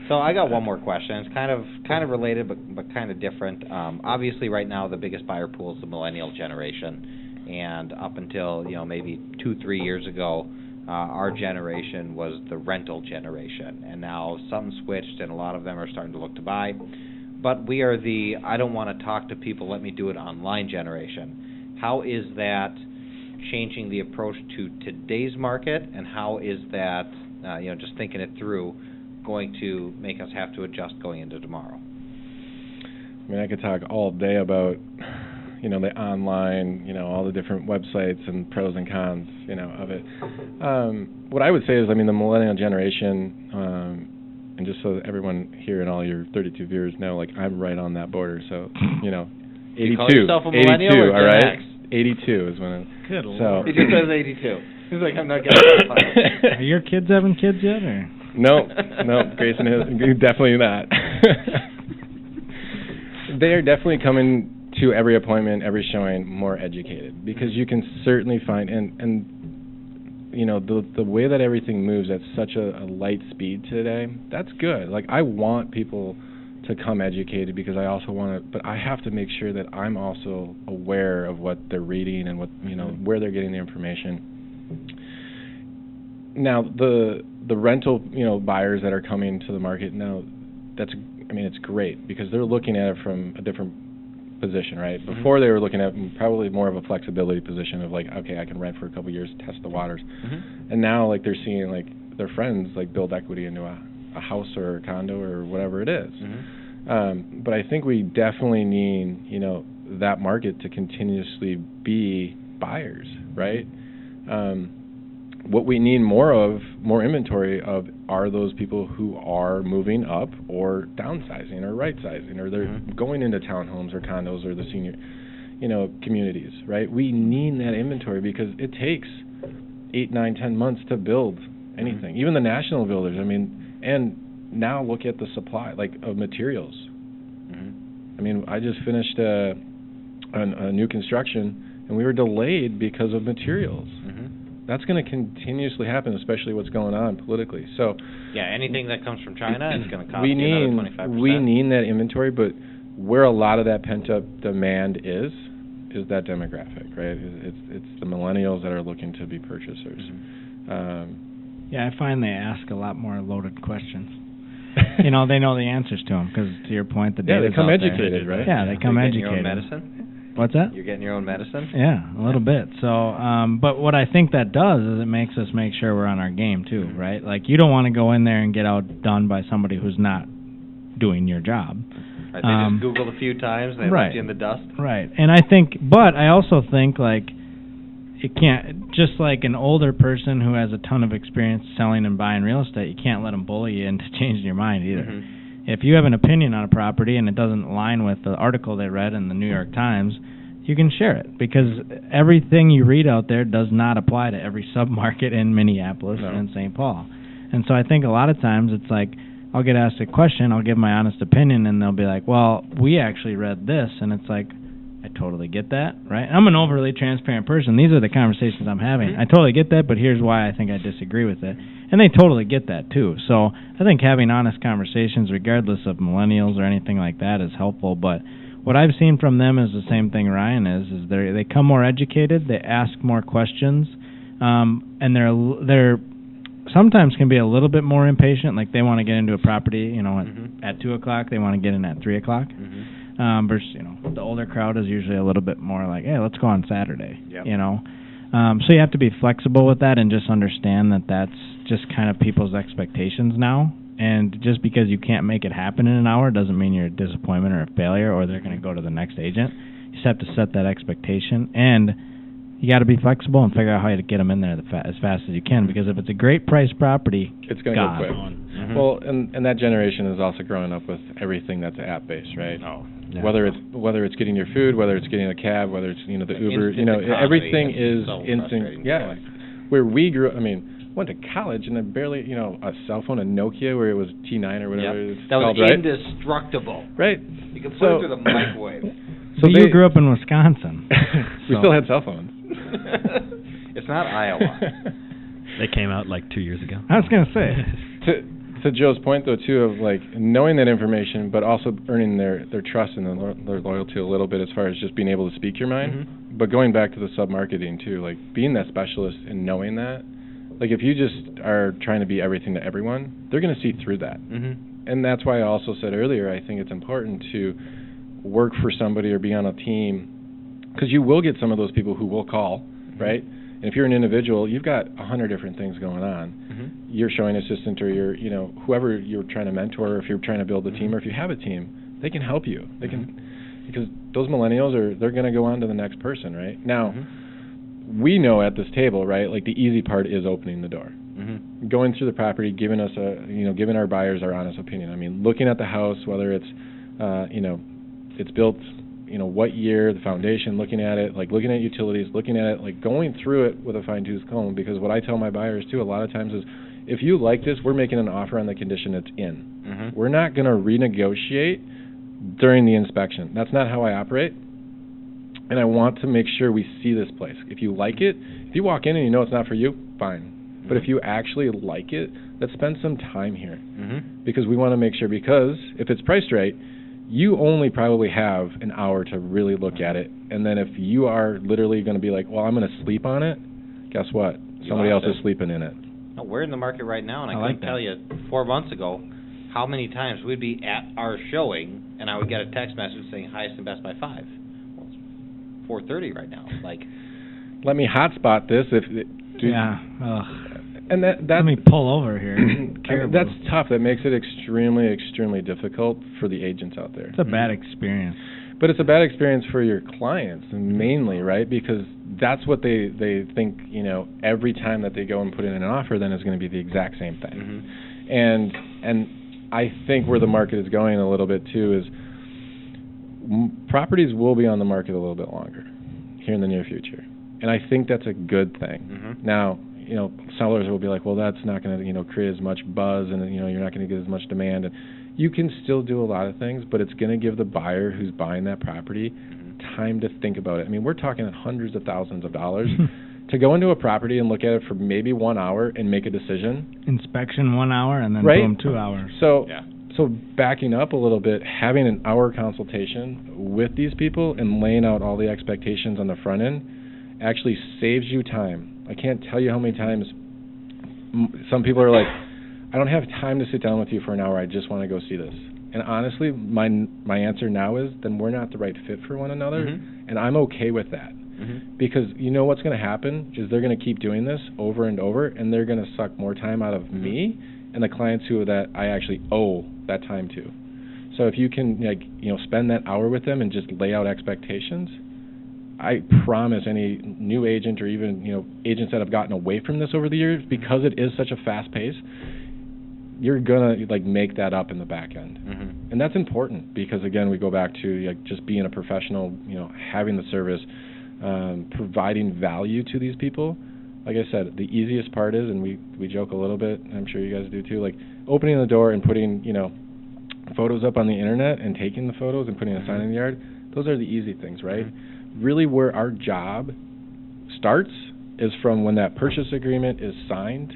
So I got one more question. It's kind of related, but kind of different. Obviously, right now the biggest buyer pool is the millennial generation, and up until maybe 2-3 years ago, our generation was the rental generation, and now some switched, and a lot of them are starting to look to buy. But we are the I don't want to talk to people, let me do it online generation. How is that changing the approach to today's market, and how is that, just thinking it through, going to make us have to adjust going into tomorrow? I mean, I could talk all day about, the online, all the different websites and pros and cons, of it. What I would say is, the millennial generation, and just so that everyone here and all your 32 viewers know, I'm right on that border. So, 82. You call yourself a millennial 82, or all right? Gen X? 82 is when it... Good Lord. He just says 82. He's like, I'm not getting that. Are your kids having kids yet, or? No, Grayson is definitely not. They are definitely coming to every appointment, every showing, more educated, because you can certainly find, and the way that everything moves at such a light speed today, that's good. I want people to come educated, because I also want to, but I have to make sure that I'm also aware of what they're reading and what, where they're getting the information. Now, the rental, buyers that are coming to the market now, it's great, because they're looking at it from a different position, right? Mm-hmm. Before, they were looking at probably more of a flexibility position of okay, I can rent for a couple years, test the waters. Mm-hmm. And now they're seeing their friends build equity into a house or a condo or whatever it is. Mm-hmm. But I think we definitely need that market to continuously be buyers, right? What we need more inventory of, are those people who are moving up or downsizing or right-sizing, or they're going into townhomes or condos or the senior, communities, right? We need that inventory, because it takes 8, 9, 10 months to build anything. Even the national builders, and now look at the supply, of materials. I just finished a new construction, and we were delayed because of materials. That's going to continuously happen, especially what's going on politically. So, yeah, anything that comes from China is going to cost you another 25%. We need that inventory, but where a lot of that pent-up demand is that demographic, right? It's the millennials that are looking to be purchasers. Yeah, I find they ask a lot more loaded questions. They know the answers to them, because, to your point, the data's they come out educated, there. right? Yeah, they come educated. Your own medicine? What's that? You're getting your own medicine? Yeah, a little bit. So, but what I think that does is it makes us make sure we're on our game too, right? You don't want to go in there and get outdone by somebody who's not doing your job. Right, they just Googled a few times and they left you in the dust. Right, and I also think it can't, just like an older person who has a ton of experience selling and buying real estate, you can't let them bully you into changing your mind either. If you have an opinion on a property and it doesn't align with the article they read in the New York Times, you can share it, because everything you read out there does not apply to every submarket in Minneapolis and St. Paul. And so I think a lot of times it's I'll get asked a question, I'll give my honest opinion, and they'll be like, well, we actually read this, and it's I totally get that, right? I'm an overly transparent person. These are the conversations I'm having. I totally get that, but here's why I think I disagree with it. And they totally get that, too. So I think having honest conversations, regardless of millennials or anything like that, is helpful. But what I've seen from them is the same thing Ryan is they come more educated, they ask more questions, and they're sometimes can be a little bit more impatient. They want to get into a property, at 2 o'clock, they want to get in at 3 o'clock. Versus, the older crowd is usually a little bit more hey, let's go on Saturday, So you have to be flexible with that and just understand that that's just kind of people's expectations now. And just because you can't make it happen in an hour doesn't mean you're a disappointment or a failure, or they're going to go to the next agent. You just have to set that expectation, and you got to be flexible and figure out how to get them in there as fast as you can, because if it's a great price property, it's going to go quick. Well, and that generation is also growing up with everything that's app-based, right? Yeah. Whether it's getting your food, whether it's getting a cab, whether it's the Uber, everything is so instant. Yeah, where we grew up, went to college and then barely, a cell phone, a Nokia, where it was T9 or whatever it was that called, was right? indestructible. Right. You could put it through the microwave. So you grew up in Wisconsin. We still had cell phones. It's not Iowa. They came out 2 years ago. I was going to say. To Joe's point, though, too, of knowing that information, but also earning their trust and their loyalty a little bit, as far as just being able to speak your mind. But going back to the sub-marketing too, being that specialist and knowing that, Like if you just are trying to be everything to everyone, they're going to see through that. Mm-hmm. And that's why I also said earlier, I think it's important to work for somebody or be on a team, because you will get some of those people who will call, right? And if you're an individual, you've got 100 different things going on. Mm-hmm. Your showing assistant or your, whoever you're trying to mentor, or if you're trying to build a team, or if you have a team, they can help you. They can, because those millennials they're going to go on to the next person, right? Now, we know at this table, right? Like the easy part is opening the door, going through the property, giving us giving our buyers our honest opinion. I mean, looking at the house, whether it's, it's built, what year, the foundation, looking at it, like looking at utilities, looking at it, like going through it with a fine-tooth comb. Because what I tell my buyers too a lot of times is, if you like this, we're making an offer on the condition it's in. We're not going to renegotiate during the inspection. That's not how I operate. And I want to make sure we see this place. If you like it, if you walk in and you know it's not for you, fine. But if you actually like it, let's spend some time here. Because we want to make sure, because if it's priced right, you only probably have an hour to really look at it. And then if you are literally going to be like, well, I'm going to sleep on it, guess what? Somebody else is sleeping in it. No, we're in the market right now, and I like couldn't tell you 4 months ago how many times we'd be at our showing, and I would get a text message saying highest and best by 5. Well, it's 4:30 right now. Like, let me hotspot this. And that's let me pull over here. That's tough. That makes it extremely, extremely difficult for the agents out there. It's a bad experience. But it's a bad experience for your clients, mainly, right? Because that's what they think, every time that they go and put in an offer, then it's going to be the exact same thing. And I think where the market is going a little bit too is properties will be on the market a little bit longer here in the near future. And I think that's a good thing. Now, sellers will be like, well, that's not going to, create as much buzz, and, you're not going to get as much demand. And you can still do a lot of things, but it's going to give the buyer who's buying that property time to think about it. I mean, we're talking hundreds of thousands of dollars to go into a property and look at it for maybe 1 hour and make a decision. Inspection 1 hour, and then right? boom, 2 hours. So backing up a little bit, having an hour consultation with these people and laying out all the expectations on the front end actually saves you time. I can't tell you how many times some people are like, I don't have time to sit down with you for an hour. I just want to go see this. And honestly, my answer now is, then we're not the right fit for one another, and I'm okay with that. Because you know what's going to happen is they're going to keep doing this over and over, and they're going to suck more time out of me and the clients that I actually owe that time to. So if you can spend that hour with them and just lay out expectations, I promise any new agent or even agents that have gotten away from this over the years, because it is such a fast pace, you're gonna make that up in the back end. And that's important, because again, we go back to just being a professional, having the service, providing value to these people. Like I said, the easiest part is, and we joke a little bit, I'm sure you guys do too, opening the door and putting photos up on the internet and taking the photos and putting a sign in the yard. Those are the easy things, right? Really, where our job starts is from when that purchase agreement is signed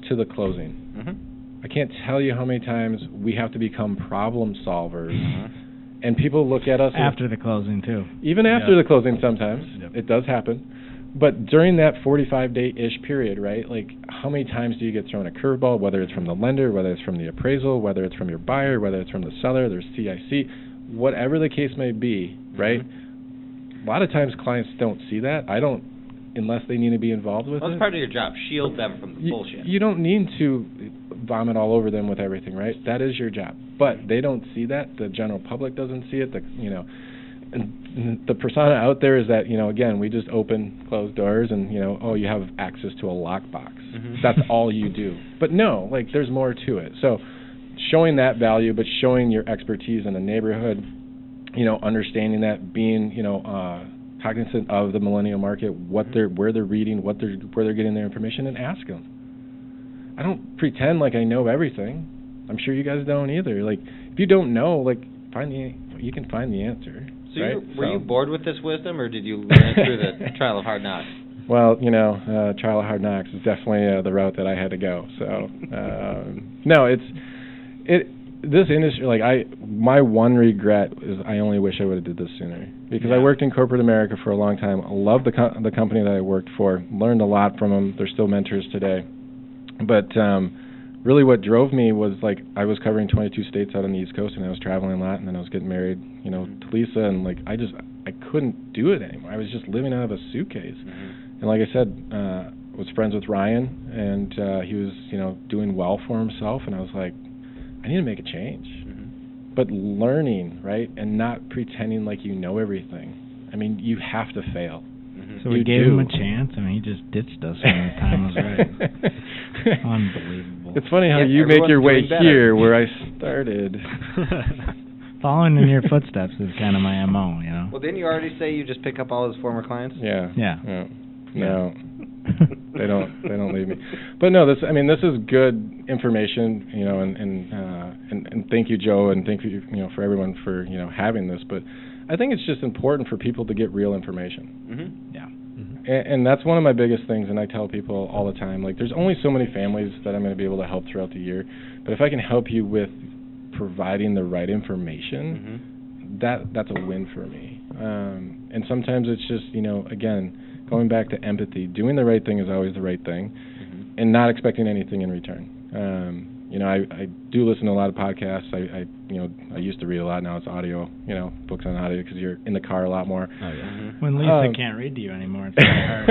to the closing. I can't tell you how many times we have to become problem solvers, and people look at us after the closing too. Even after the closing, sometimes it does happen. But during that 45-day-ish period, right? How many times do you get thrown a curveball? Whether it's from the lender, whether it's from the appraisal, whether it's from your buyer, whether it's from the seller, there's CIC, whatever the case may be, right? A lot of times clients don't see that. I don't, unless they need to be involved with it. That's part of your job. Shield them from the bullshit. You don't need to vomit all over them with everything, right? That is your job. But they don't see that. The general public doesn't see it. And the persona out there is that, again, we just open closed doors and, you have access to a lockbox. That's all you do. But no, there's more to it. So showing that value, but showing your expertise in the neighborhood, understanding that, being, cognizant of the millennial market, where they're reading, where they're getting their information, and ask them. I don't pretend like I know everything. I'm sure you guys don't either. If you don't know, you can find the answer. So right? were you bored with this wisdom, or did you learn it through the trial of hard knocks? Well, trial of hard knocks is definitely the route that I had to go. So, no, this industry, like my one regret is I only wish I would have did this sooner, because I worked in corporate America for a long time. I love the company that I worked for, learned a lot from them. They're still mentors today. But really what drove me was, like, I was covering 22 states out on the East Coast, and I was traveling a lot, and then I was getting married, you know, to Lisa, and like I couldn't do it anymore. I was just living out of a suitcase. And like I said, was friends with Ryan, and he was, you know, doing well for himself, and I was like, I need to make a change. But learning, right, and not pretending like you know everything. I mean, you have to fail. So we gave him a chance, and he just ditched us when the time was right. Unbelievable. It's funny how you make your way here where I started. Following in your footsteps is kind of my MO, you know. Well, didn't you already say you just pick up all his former clients? Yeah. No. They don't leave me. But no, this is good information, you know, and thank you, Joe, and thank you, you know, for everyone for, you know, having this. But I think it's just important for people to get real information. Yeah. And that's one of my biggest things, and I tell people all the time, like, there's only so many families that I'm going to be able to help throughout the year. But if I can help you with providing the right information, that's a win for me. And sometimes it's just, you know, again, going back to empathy, doing the right thing is always the right thing, and not expecting anything in return. You know, I do listen to a lot of podcasts. I used to read a lot. Now it's audio, you know, books on audio, because you're in the car a lot more. Oh, yeah. When Lisa can't read to you anymore, it's very hard.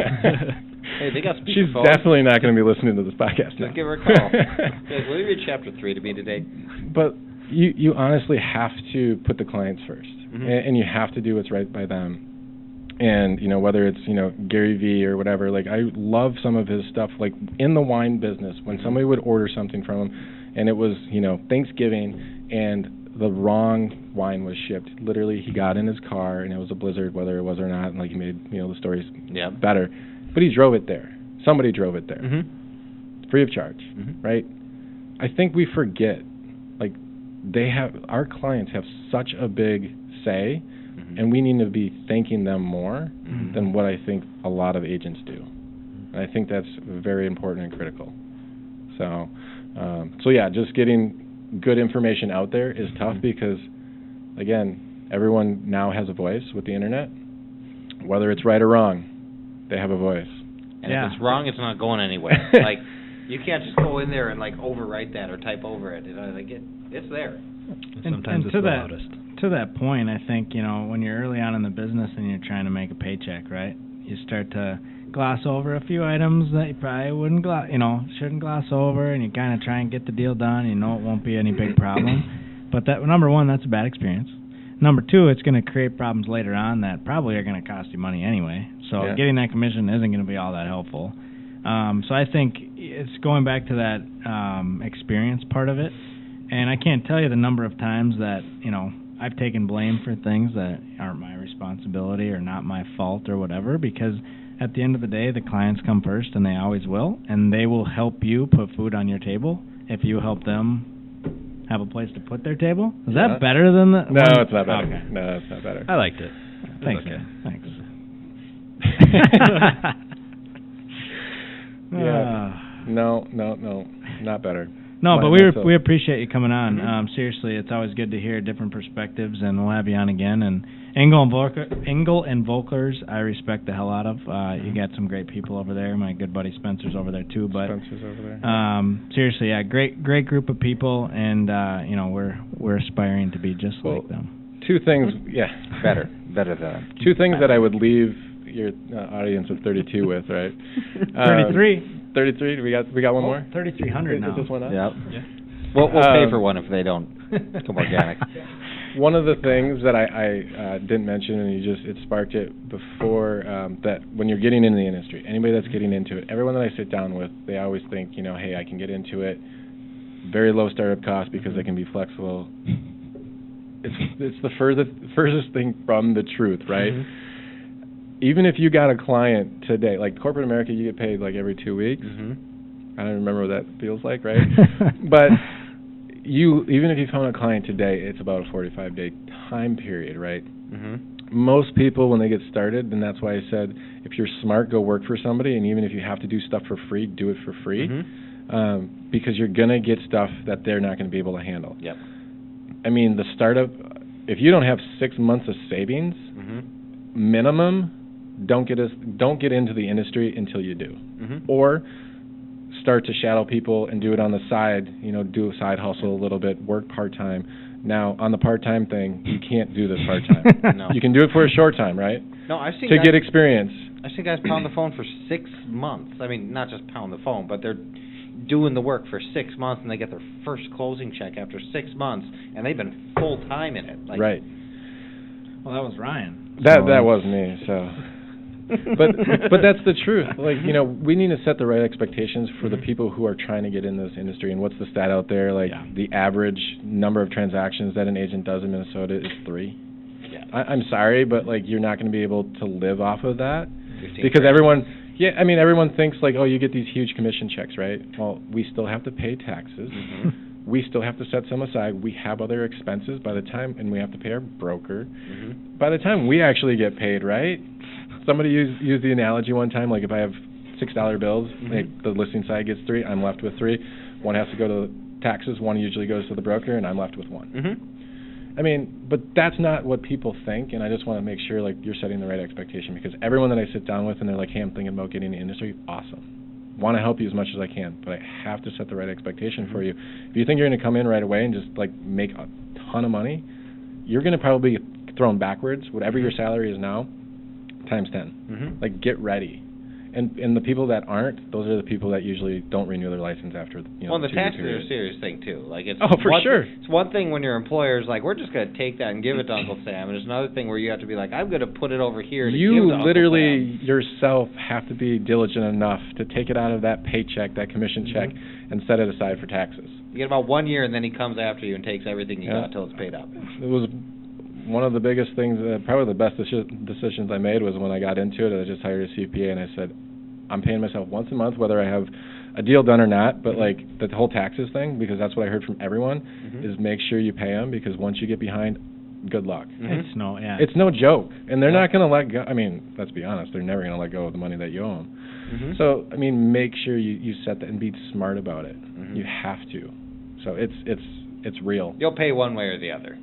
Hey, they got speakerphone. She's definitely not going to be listening to this podcast now. Just give her a call. Guys, will you read chapter 3 to me today? But you honestly have to put the clients first, and you have to do what's right by them. And, you know, whether it's, you know, Gary Vee or whatever, like, I love some of his stuff, like, in the wine business, when somebody would order something from him, and it was, you know, Thanksgiving, and the wrong wine was shipped. Literally, he got in his car, and it was a blizzard, whether it was or not, and, like, he made, you know, the stories better. But he drove it there. Somebody drove it there. Free of charge, right? I think we forget, like, our clients have such a big say, and we need to be thanking them more than what I think a lot of agents do. And I think that's very important and critical. So yeah, just getting good information out there is tough, because, again, everyone now has a voice with the internet. Whether it's right or wrong, they have a voice. And if it's wrong, it's not going anywhere. Like, you can't just go in there and, like, overwrite that or type over it. Like, it's there. Sometimes it's the loudest. To that point, I think, you know, when you're early on in the business and you're trying to make a paycheck, right, you start to gloss over a few items that you probably shouldn't gloss over, and you kind of try and get the deal done. You know it won't be any big problem. But that, number one, that's a bad experience. Number two, it's going to create problems later on that probably are going to cost you money anyway. So getting that commission isn't going to be all that helpful. So I think it's going back to that experience part of it. And I can't tell you the number of times that, you know, I've taken blame for things that aren't my responsibility or not my fault or whatever, because at the end of the day, the clients come first, and they always will, and they will help you put food on your table if you help them have a place to put their table. Is that better than the... No, it's not better. Okay. No, it's not better. I liked it. Thanks. Okay. Thanks. No, not better. No, but we appreciate you coming on. Seriously, it's always good to hear different perspectives, and we'll have you on again. And Engel and Völkers, I respect the hell out of. You got some great people over there. My good buddy Spencer's over there too. But Spencer's over there. Seriously, yeah, great group of people, and you know, we're aspiring to be just like them. Two things, better than. Two things that I would leave your audience of 32 with, right? 33. 33. We got one more. 3,300 now. Is this one up? Yep. Yeah. We'll pay for one if they don't come organic. One of the things that I didn't mention, and it sparked it before, that when you're getting into the industry, anybody that's getting into it, everyone that I sit down with, they always think, you know, hey, I can get into it, very low startup cost because they can be flexible. It's the furthest thing from the truth, right? Even if you got a client today, like corporate America, you get paid like every 2 weeks. I don't remember what that feels like, right? But even if you found a client today, it's about a 45-day time period, right? Most people, when they get started, and that's why I said, if you're smart, go work for somebody, and even if you have to do stuff for free, do it for free, because you're going to get stuff that they're not going to be able to handle. Yep. I mean, the startup, if you don't have 6 months of savings, minimum, don't get into the industry until you do. Or start to shadow people and do it on the side, do a side hustle a little bit, work part-time. Now, on the part-time thing, you can't do this part-time. No. You can do it for a short time, right? No, I've seen to guys, get experience. I've seen guys pound the phone for 6 months. I mean, not just pound the phone, but they're doing the work for 6 months, and they get their first closing check after 6 months, and they've been full-time in it. Like, right. Well, that was Ryan. That was me, so... but that's the truth. Like, we need to set the right expectations for the people who are trying to get in this industry. And what's the stat out there? Like, the average number of transactions that an agent does in Minnesota is 3. Yeah. I'm sorry, but you're not going to be able to live off of that because everyone thinks like, oh, you get these huge commission checks, right? Well, we still have to pay taxes. We still have to set some aside. We have other expenses and we have to pay our broker. By the time we actually get paid, right? Somebody used the analogy one time, like if I have $6 bills, the listing side gets 3, I'm left with 3. One has to go to taxes, one usually goes to the broker, and I'm left with 1. I mean, but that's not what people think, and I just want to make sure you're setting the right expectation, because everyone that I sit down with and they're like, hey, I'm thinking about getting in the industry, awesome. Want to help you as much as I can, but I have to set the right expectation for you. If you think you're going to come in right away and just make a ton of money, you're going to probably be thrown backwards. Whatever your salary is now, times 10. Get ready. And the people that aren't, those are the people that usually don't renew their license after Well, the taxes are a serious thing too. It's sure. It's one thing when your employer's like, we're just going to take that and give it to Uncle Sam, and it's another thing where you have to be like, I'm going to put it over here to give to Uncle literally Sam. yourself have to be diligent enough to take it out of that paycheck, that commission check, and set it aside for taxes. You get about 1 year, and then he comes after you and takes everything you got until it's paid up. It was one of the biggest things, probably the best decisions I made was when I got into it. I just hired a CPA, and I said, I'm paying myself once a month, whether I have a deal done or not. But the whole taxes thing, because that's what I heard from everyone, is make sure you pay them, because once you get behind, good luck. It's no joke, and they're not going to let go. I mean, let's be honest, they're never going to let go of the money that you owe them. So I mean, make sure you set that and be smart about it. You have to. So it's real. You'll pay one way or the other.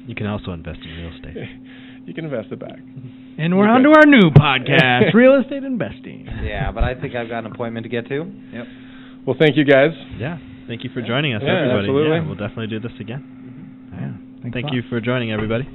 You can also invest in real estate. You can invest it back. And we're on to our new podcast, Real Estate Investing. Yeah, but I think I've got an appointment to get to. Yep. Well, thank you, guys. Yeah. Thank you for joining us, everybody. Absolutely. Yeah, we'll definitely do this again. Yeah. Thank you for joining, everybody.